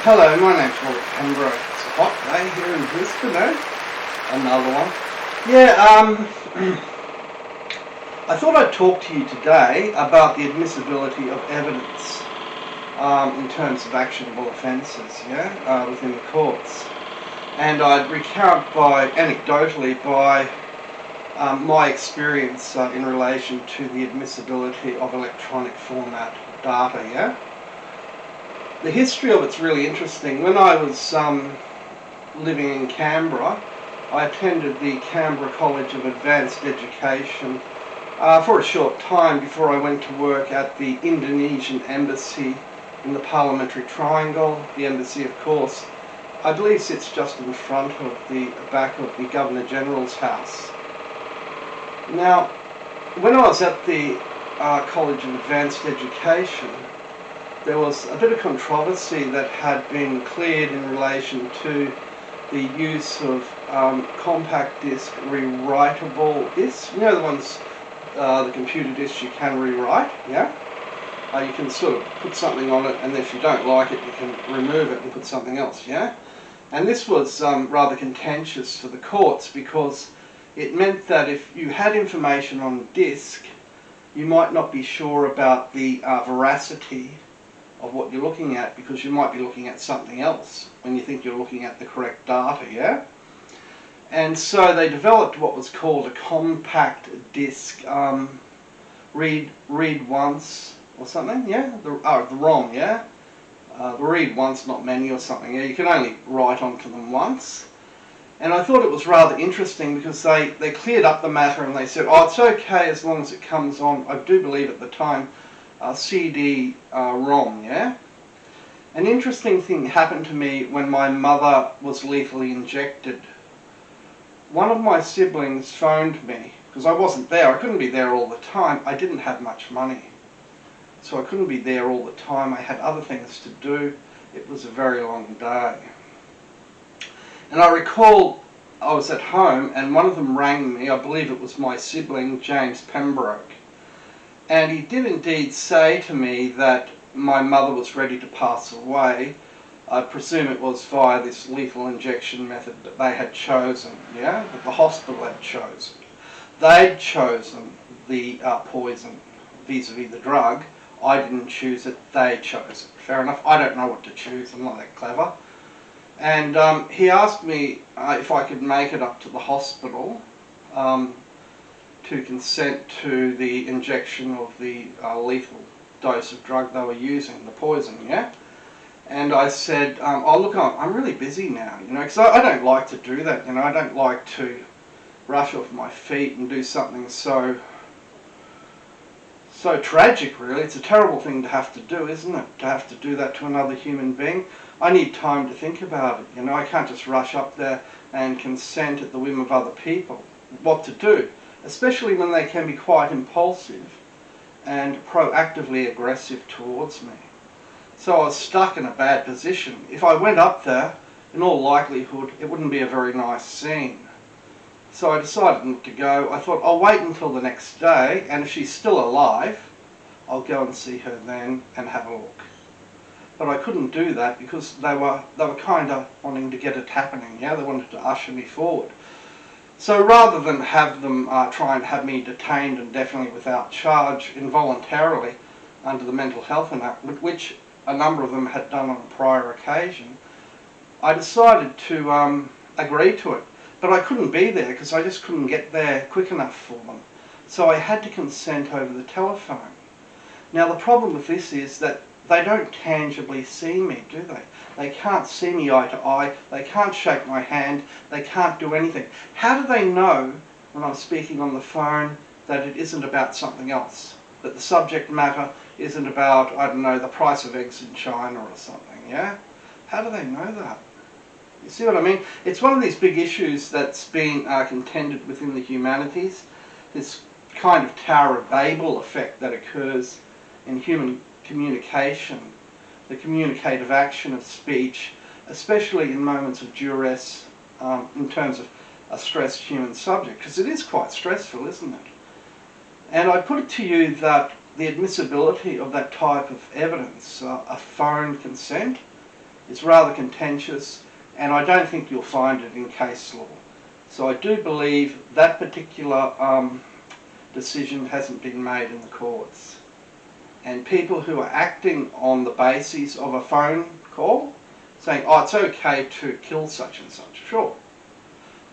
Hello, my name's Robert Pembroke. It's a hot day here in Brisbane, eh? Another one. I thought I'd talk to you today about the admissibility of evidence in terms of actionable offences, within the courts. And I'd recount anecdotally by my experience in relation to the admissibility of electronic format data, The history of it's really interesting. When I was living in Canberra, I attended the Canberra College of Advanced Education for a short time before I went to work at the Indonesian Embassy in the Parliamentary Triangle. The embassy, of course, I believe sits just in front of the back of the Governor General's house. Now, when I was at the College of Advanced Education, there was a bit of controversy that had been cleared in relation to the use of compact disc rewritable discs. You know, the ones, the computer discs you can rewrite, you can sort of put something on it, and if you don't like it, you can remove it and put something else, And this was rather contentious for the courts because it meant that if you had information on a disc, you might not be sure about the veracity of what you're looking at, because you might be looking at something else when you think you're looking at the correct data, And so they developed what was called a compact disc read once or something, the ROM, the read once, not many or something, You can only write onto them once. And I thought it was rather interesting because they cleared up the matter and they said, it's okay as long as it comes on, I do believe at the time, CD-ROM, An interesting thing happened to me when my mother was lethally injected. One of my siblings phoned me, because I wasn't there. I couldn't be there all the time. I didn't have much money, so I couldn't be there all the time. I had other things to do. It was a very long day. And I recall I was at home and one of them rang me. I believe it was my sibling, James Pembroke. And he did indeed say to me that my mother was ready to pass away. I presume it was via this lethal injection method that they had chosen, that the hospital had chosen. They'd chosen the poison vis-a-vis the drug. I didn't choose it, they chose it. Fair enough, I don't know what to choose, I'm not that clever. And he asked me if I could make it up to the hospital to consent to the injection of the lethal dose of drug they were using, the poison, And I said, look, I'm really busy now, because I don't like to do that, I don't like to rush off my feet and do something so tragic, really. It's a terrible thing to have to do, isn't it? To have to do that to another human being. I need time to think about it, I can't just rush up there and consent at the whim of other people what to do, especially when they can be quite impulsive and proactively aggressive towards me. So I was stuck in a bad position. If I went up there, in all likelihood, it wouldn't be a very nice scene. So I decided not to go. I thought, I'll wait until the next day, and if she's still alive, I'll go and see her then and have a look. But I couldn't do that because they were kind of wanting to get it happening, They wanted to usher me forward. So rather than have them try and have me detained indefinitely without charge involuntarily under the Mental Health Act, which a number of them had done on a prior occasion, I decided to agree to it. But I couldn't be there because I just couldn't get there quick enough for them. So I had to consent over the telephone. Now the problem with this is that they don't tangibly see me, do they? They can't see me eye to eye, they can't shake my hand, they can't do anything. How do they know when I'm speaking on the phone that it isn't about something else? That the subject matter isn't about, I don't know, the price of eggs in China or something, How do they know that? You see what I mean? It's one of these big issues that's been contended within the humanities, this kind of Tower of Babel effect that occurs in human communication, the communicative action of speech, especially in moments of duress, in terms of a stressed human subject, because it is quite stressful, isn't it? And I put it to you that the admissibility of that type of evidence, a phone consent, It's rather contentious, and I don't think you'll find it in case law. So I do believe that particular decision hasn't been made in the courts. And people who are acting on the basis of a phone call, saying, oh, it's okay to kill such and such, sure.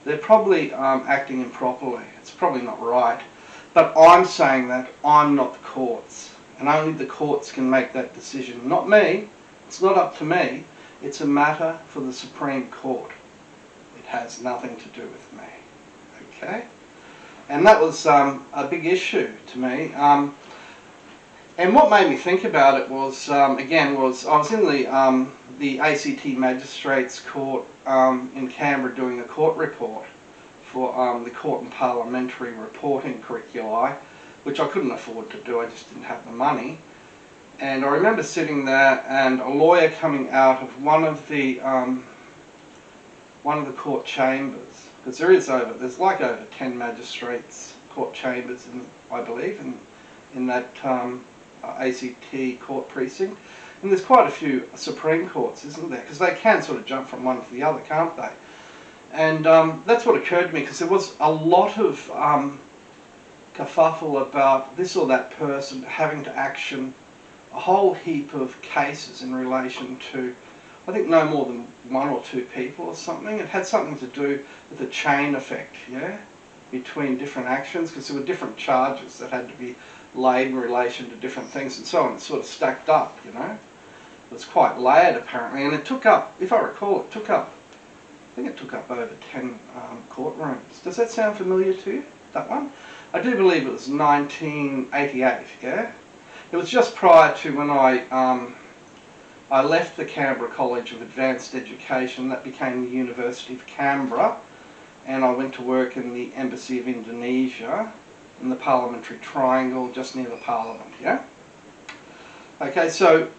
They're probably acting improperly. It's probably not right. But I'm saying that I'm not the courts. And only the courts can make that decision. Not me. It's not up to me. It's a matter for the Supreme Court. It has nothing to do with me. Okay? And that was a big issue to me. And what made me think about it was, again, I was in the ACT Magistrates Court in Canberra doing a court report for the Court and Parliamentary Reporting Curriculi, which I couldn't afford to do. I just didn't have the money. And I remember sitting there and a lawyer coming out of one of the court chambers, because there's like over 10 magistrates court chambers, I believe, in that ACT court precinct. And there's quite a few Supreme Courts, isn't there? Because they can sort of jump from one to the other, can't they? And that's what occurred to me, because there was a lot of kerfuffle about this or that person having to action a whole heap of cases in relation to, I think, no more than one or two people or something. It had something to do with the chain effect, yeah, between different actions, because there were different charges that had to be laid in relation to different things and so on. It sort of stacked up, you know. It was quite layered apparently, and it took up, if I recall, I think it took up over 10 courtrooms. Does that sound familiar to you, that one? I do believe it was 1988, yeah? It was just prior to when I left the Canberra College of Advanced Education. That became the University of Canberra, and I went to work in the Embassy of Indonesia in the Parliamentary Triangle just near the Parliament, yeah? Okay, so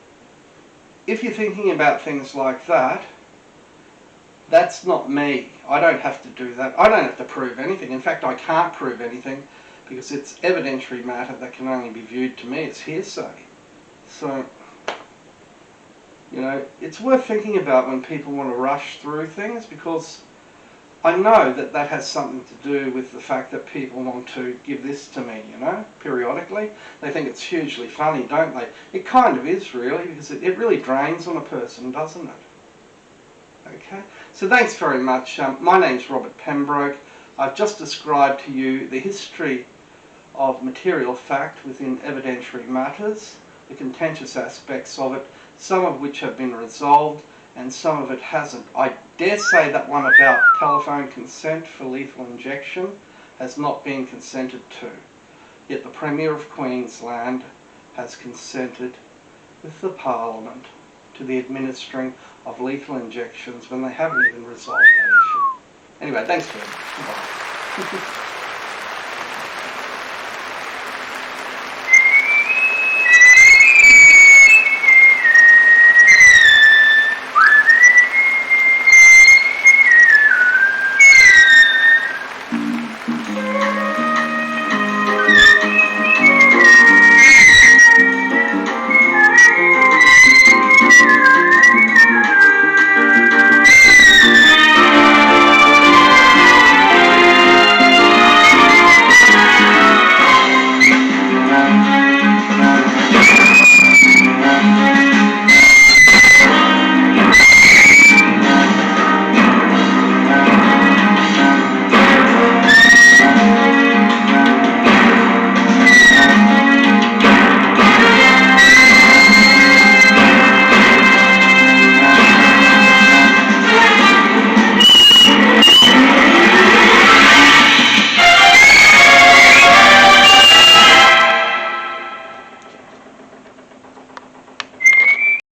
if you're thinking about things like that, that's not me. I don't have to do that. I don't have to prove anything. In fact, I can't prove anything because it's evidentiary matter that can only be viewed to me as hearsay. So, you know, it's worth thinking about when people want to rush through things, because I know that that has something to do with the fact that people want to give this to me, you know, periodically. They think it's hugely funny, don't they? It kind of is, really, because it really drains on a person, doesn't it? Okay, so thanks very much. My name's Robert Pembroke. I've just described to you the history of material fact within evidentiary matters, the contentious aspects of it, some of which have been resolved and some of it hasn't. I dare say that one about telephone consent for lethal injection has not been consented to. Yet the Premier of Queensland has consented with the Parliament to the administering of lethal injections when they haven't even resolved that issue. Anyway, thanks very much. Goodbye.